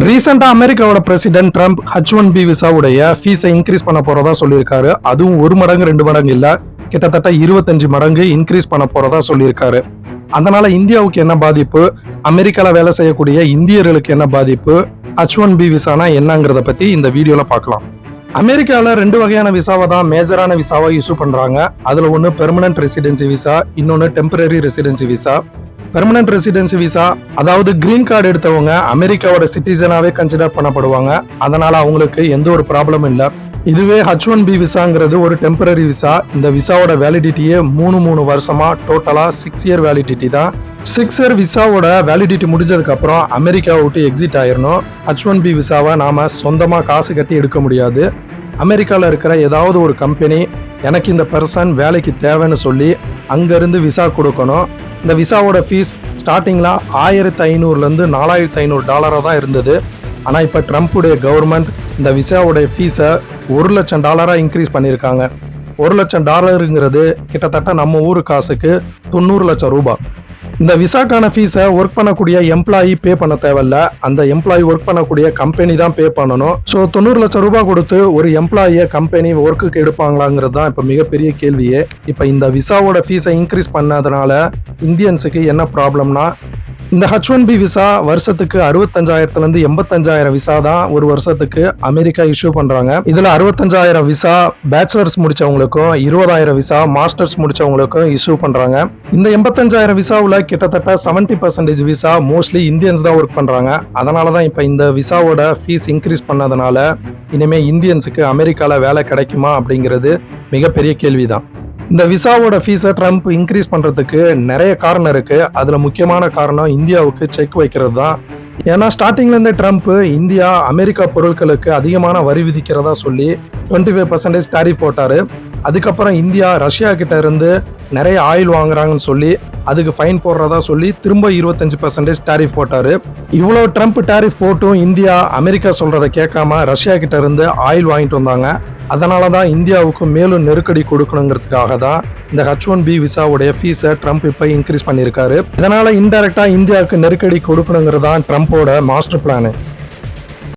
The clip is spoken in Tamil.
ரீசெண்டா அமெரிக்காவோட பிரசிடென்ட் ட்ரம்ப் H1B விசாவுடைய ஃபீஸை இன்க்ரீஸ் பண்ண போறதா சொல்லியிருக்காரு. அதுவும் 1 மடங்கு 2 மடங்கு இல்ல, கிட்டத்தட்ட 25 மடங்கு இன்க்ரீஸ் பண்ண போறதா சொல்லியிருக்காரு. அதனால இந்தியாவுக்கு என்ன பாதிப்பு, அமெரிக்கால வேலை செய்யக்கூடிய இந்தியர்களுக்கு என்ன பாதிப்பு, H1B விசானா என்னங்கிறத பத்தி இந்த வீடியோல பார்க்கலாம். அமெரிக்கால 2 வகையான விசாவை தான் மேஜரான விசாவா இஷ்யூ பண்றாங்க. அதுல ஒன்னு பெர்மனன்ட் ரெசிடென்சி விசா, இன்னொன்னு temporary residency visa. Permanent residency visa அதாவது கிரீன் கார்டு எடுத்தவங்க அமெரிக்காவோட சிட்டிசனாவே கன்சிடர் பண்ணப்படுவாங்க. அதனால அவங்களுக்கு எந்த ஒரு ப்ராப்ளமும் இல்ல. இதுவே H1B விசாங்கிறது ஒரு டெம்பரரி விசா. இந்த விசாவோட வேலிடிட்டியே 3 வருஷமா, டோட்டலா 6 இயர் வேலிடிட்டி தான். 6 இயர் விசாவோட வேலிடிட்டி முடிஞ்சதுக்கு அப்புறம் அமெரிக்காவை விட்டு எக்ஸிட் ஆயிரணும். H1B விசாவை நாம சொந்தமா காசு கட்டி எடுக்க முடியாது. அமெரிக்கால இருக்கிற ஏதாவது ஒரு கம்பெனி எனக்கு இந்த பர்சன் வேலைக்கு தேவைன்னு சொல்லி அங்கிருந்து விசா கொடுக்கணும். இந்த விசாவோட ஃபீஸ் ஸ்டார்டிங்ல $1500 $4500 தான் இருந்தது. ஆனா இப்ப ட்ரம்ப்புடைய கவர்மெண்ட் இந்த விசாவோட ஃபீஸை $1,00,000 இன்க்ரீஸ் பண்ணியிருக்காங்க. $1,00,000 கிட்டத்தட்ட நம்ம ஊரு காசுக்கு 90 லட்சம் ரூபாய். இந்த விசாக்கான ஃபீஸை ஒர்க் பண்ணக்கூடிய எம்ப்ளாயி பே பண்ண தேவையில்ல, அந்த எம்ப்ளாயி ஒர்க் பண்ணக்கூடிய கம்பெனி தான் பே பண்ணணும். ஸோ 90 லட்சம் ரூபாய் கொடுத்து ஒரு எம்ப்ளாயியை கம்பெனி ஒர்க்குக்கு எடுப்பாங்களாங்கிறது தான் இப்போ மிகப்பெரிய கேள்வியே. இப்போ இந்த விசாவோட ஃபீஸை இன்க்ரீஸ் பண்ணதுனால இந்தியன்ஸுக்கு என்ன ப்ராப்ளம்னா, இந்த H1B விசா வருஷத்துக்கு 65,000 85,000 விசா தான் ஒரு வருஷத்துக்கு அமெரிக்கா இஷ்யூ பண்றாங்க. இதுல 65,000 விசா பேச்சுலர்ஸ் முடிச்சவங்களுக்கும் 20,000 விசா மாஸ்டர்ஸ் முடிச்சவங்களுக்கும் இஷ்யூ பண்றாங்க. இந்த 85,000 விசாவுல கிட்டத்தட்ட 70% விசா மோஸ்ட்லி இந்தியன்ஸ் தான் ஒர்க் பண்றாங்க. அதனாலதான் இப்ப இந்த விசாவோட ஃபீஸ் இன்க்ரீஸ் பண்ணதுனால இனிமே இந்தியன்ஸுக்கு அமெரிக்கால வேலை கிடைக்குமா அப்படிங்கிறது மிகப்பெரிய கேள்விதான். இந்த விசாவோட ஃபீஸை ட்ரம்ப் இன்க்ரீஸ் பண்றதுக்கு நிறைய காரணம் இருக்கு. அதுல முக்கியமான காரணம் இந்தியாவுக்கு செக் வைக்கிறது தான். ஏன்னா ஸ்டார்டிங்ல இருந்தே ட்ரம்ப் இந்தியா அமெரிக்கா பொருட்களுக்கு அதிகமான வரி விதிக்கிறதா சொல்லி 25% டாரிஃப் போட்டாரு. அதுக்கப்புறம் இந்தியா ரஷ்யா கிட்ட இருந்து நிறைய ஆயில் வாங்குறாங்கன்னு சொல்லி அதுக்கு ஃபைன் போடுறதா சொல்லி திரும்ப 25% டாரிஃப் போட்டாரு. இவ்வளோ ட்ரம்ப் டாரிஃப் போட்டும் இந்தியா அமெரிக்கா சொல்றதை கேட்காம ரஷ்யா கிட்ட இருந்து ஆயில் வாங்கிட்டு வந்தாங்க. அதனால தான் இந்தியாவுக்கு மேலும் நெருக்கடி கொடுக்கணுங்கிறதுக்காக தான் இந்த H1B விசாவுடைய ஃபீஸை ட்ரம்ப் இப்போ இன்க்ரீஸ் பண்ணியிருக்காரு. இதனால இன்டைரக்டா இந்தியாவுக்கு நெருக்கடி கொடுக்கணுங்கிறது தான் ட்ரம்ப்போட மாஸ்டர் பிளானு.